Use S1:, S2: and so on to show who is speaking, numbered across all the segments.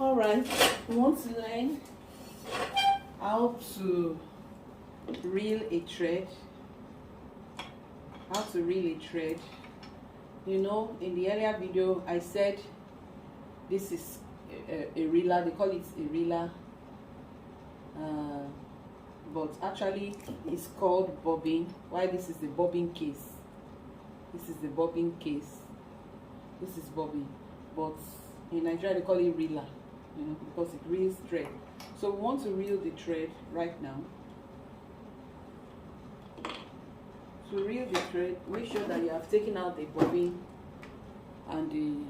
S1: All right, we want to learn how to reel a thread. How to reel a thread. You know, in the earlier video, I said this is a reeler. They call it a reeler, but actually it's called bobbin. Why this is the bobbin case? This is the bobbin case. This is bobbin, but in Nigeria they call it reeler. You know, because it reels thread. So we want to reel the thread right now. To reel the thread, make sure that you have taken out the bobbin and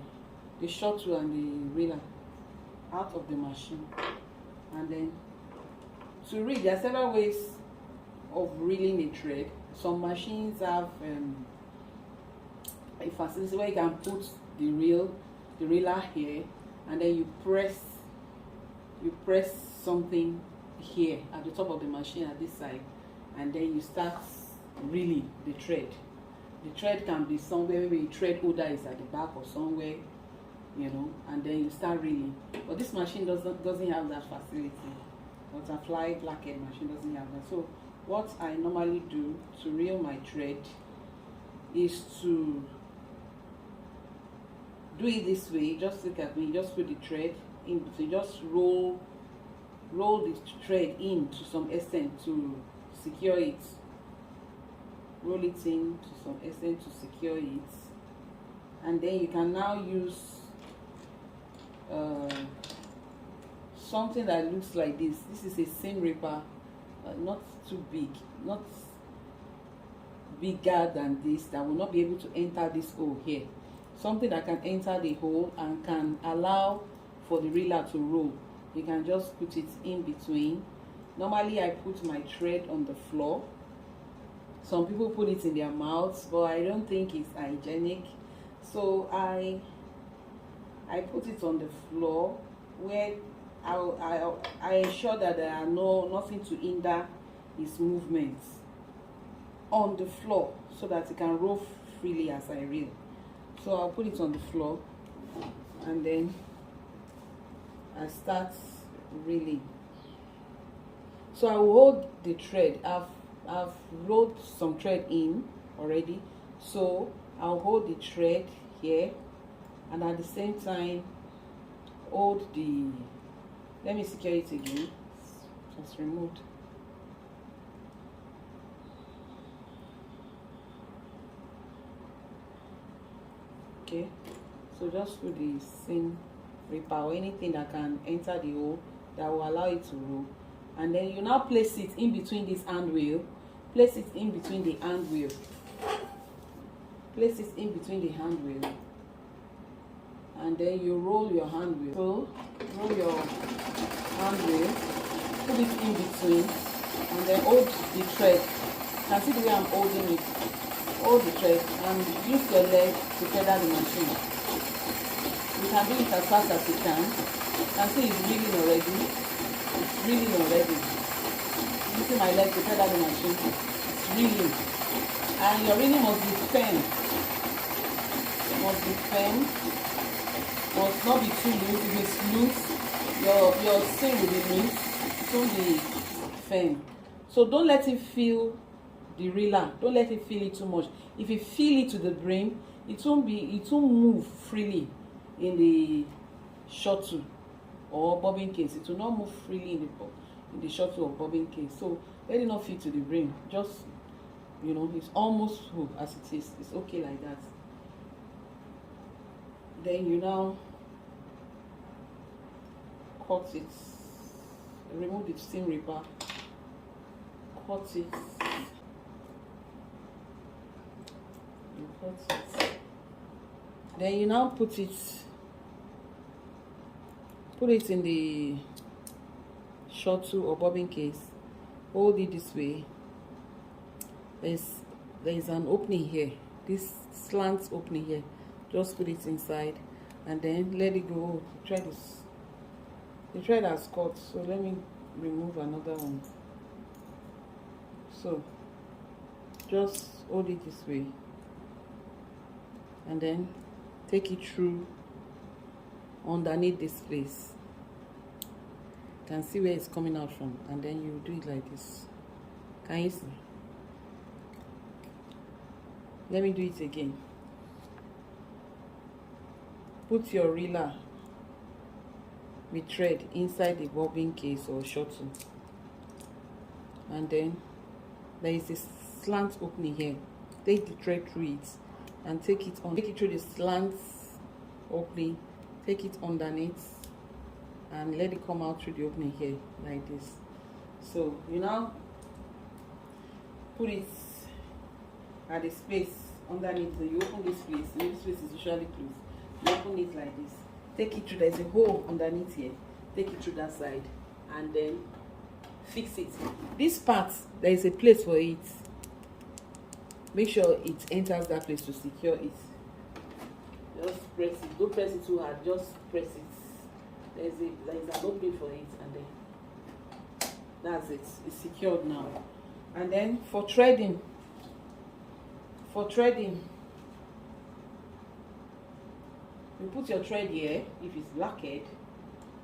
S1: the shuttle and the reeler out of the machine. And then to reel, there are several ways of reeling a thread. Some machines have a facility where you can put the reeler here, and then you press something here at the top of the machine at this side, and then you start reeling the thread. The thread can be somewhere, maybe the thread holder is at the back or somewhere, you know, and then you start reeling. But this machine doesn't have that facility. Butterfly blackhead machine doesn't have that. So what I normally do to reel my thread is to do it this way. Just look at me, just put the thread in between, just roll the thread in to some extent to secure it. Roll it in to some extent to secure it, and then you can now use something that looks like this. This is a seam ripper, not too big, not bigger than this, that will not be able to enter this hole here. Something that can enter the hole and can allow for the reeler to roll. You can just put it in between. Normally I put my thread on the floor. Some people put it in their mouths, but I don't think it's hygienic. So I put it on the floor where I ensure that there are nothing to hinder its movements on the floor, so that it can roll freely as I reel. So I'll put it on the floor, and then I start reeling. So I will hold the thread. I've rolled some thread in already, so I'll hold the thread here, and at the same time hold the, let me secure it again, just removed. Okay, so just put the seam ripper or anything that can enter the hole that will allow it to roll, and then you now place it in between this hand wheel. Place it in between the hand wheel. Place it in between the hand wheel, and then you roll your hand wheel. Roll your hand wheel. Put it in between, and then hold the thread. You can see the way I'm holding it. Hold the thread and use your leg to pedal the machine. You can do it as fast as you can. You can see it's reeling already. It's reeling already. Using my leg to pedal the machine, it's reeling. And your reeling must be firm. Must be firm. Must not be too loose. If it's loose, your seam will be loose. It won't be firm. So don't let it feel the reeler. Don't let it feel it too much. If you feel it to the brim, it won't move freely in the shuttle or bobbin case. It will not move freely in the shuttle or bobbin case. So let it not fit to the brim. Just, you know, it's almost full as it is. It's okay like that. Then you now cut it. Remove the seam ripper. Cut it. You cut it. Then you now put it in the shuttle or bobbin case. Hold it this way. There's an opening here, this slant opening here. Just put it inside and then let it go. The thread has cut, so let me remove another one. So just hold it this way and then take it through underneath this place. can see where it's coming out from, and then you do it like this. Can you see? Let me do it again. Put your reeler with thread inside the bobbin case or shuttle, and then there is a slant opening here. Take the thread through it and take it through the slant opening, take it underneath and let it come out through the opening here like this. So you now put it at the space underneath. So you open this place. This place is usually closed. You open it like this. Take it through. There's a hole underneath here. Take it through that side and then fix it. This part, there is a place for it. Make sure it enters that place to secure it. Just press it. Don't press it too hard. Just press it. There's an opening for it, and then that's it. It's secured now. And then for threading, you put your thread here. If it's blackhead,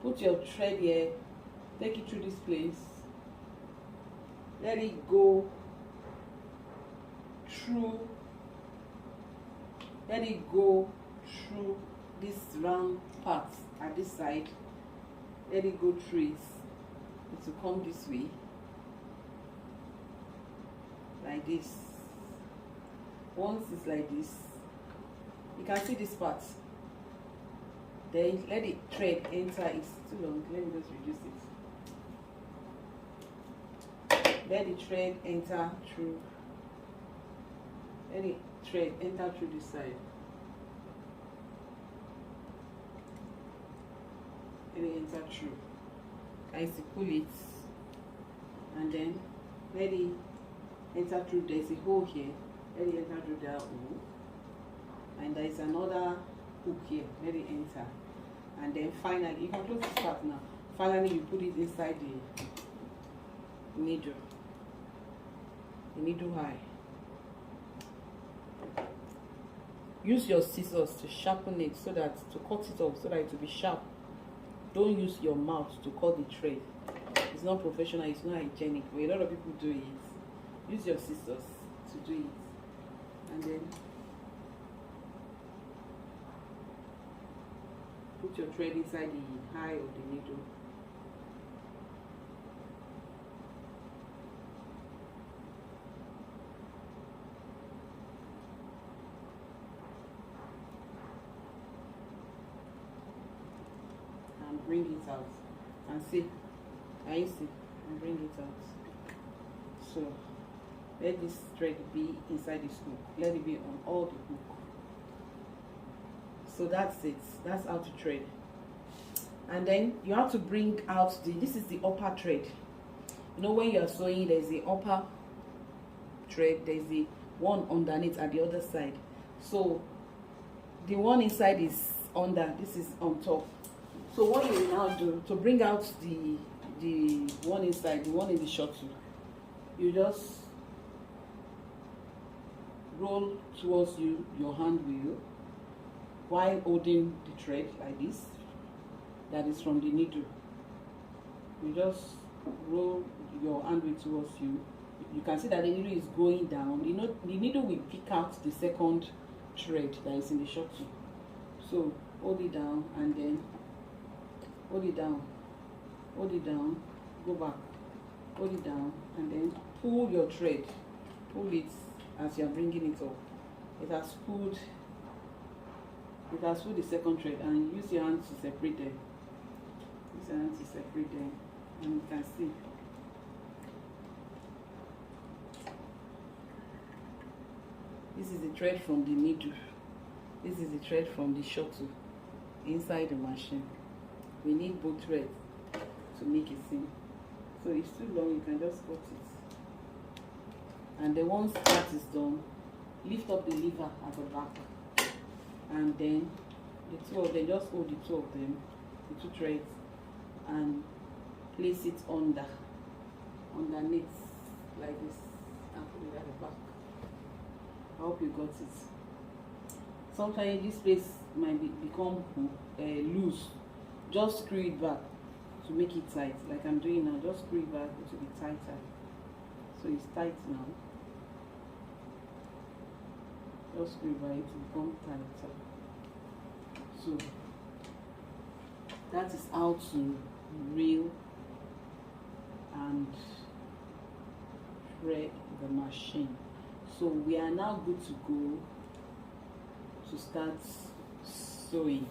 S1: put your thread here. Take it through this place. Let it go through. Let it go through this round part at this side. Let it go through it. It will come this way, like this. Once it's like this, you can see this part. Then let the thread enter. It's too long. Let me just reduce it. Let the thread enter through. Let the thread enter through this side. Let it enter through. I see, pull it, and then let it enter through. There's a hole here. Let it enter through that hole, and there is another hook here. Let it enter, and then finally you can close this part now. Finally, you put it inside the needle high. Use your scissors to sharpen it, so that to cut it off, so that it will be sharp. Don't use your mouth to cut the thread. It's not professional, it's not hygienic, but a lot of people do it. Use your scissors to do it. And then put your thread inside the eye of the needle. And bring it out. And see, can you see? And bring it out. So let this thread be inside this hook. Let it be on all the hook. So that's it. That's how to thread. And then you have to bring out this is the upper thread. You know, when you are sewing, there's the upper thread, there's the one underneath at the other side. So the one inside is under, this is on top. So what you will now do to bring out the one inside, the one in the shuttle, you just roll towards your hand wheel while holding the thread like this. That is from the needle. You just roll your hand wheel towards you. You can see that the needle is going down. You know, the needle will pick out the second thread that is in the shuttle. So hold it down and then hold it down, go back, hold it down, and then pull your thread. Pull it as you are bringing it up. It has pulled the second thread, and use your hand to separate them. Use your hand to separate them, and you can see. This is the thread from the needle. This is the thread from the shuttle inside the machine. We need both threads to make it seam. So it's too long, you can just cut it. And then once that is done, lift up the lever at the back, and then the two of them, just hold the two of them, the two threads, and place it underneath like this, and put it at the back. I hope you got it. Sometimes this place might become loose. Just screw it back to make it tight, like I'm doing now. Just screw it back, it will be tighter. So it's tight now. Just screw it back, it will become tighter. So that is how to reel and thread the machine. So we are now good to go to start sewing.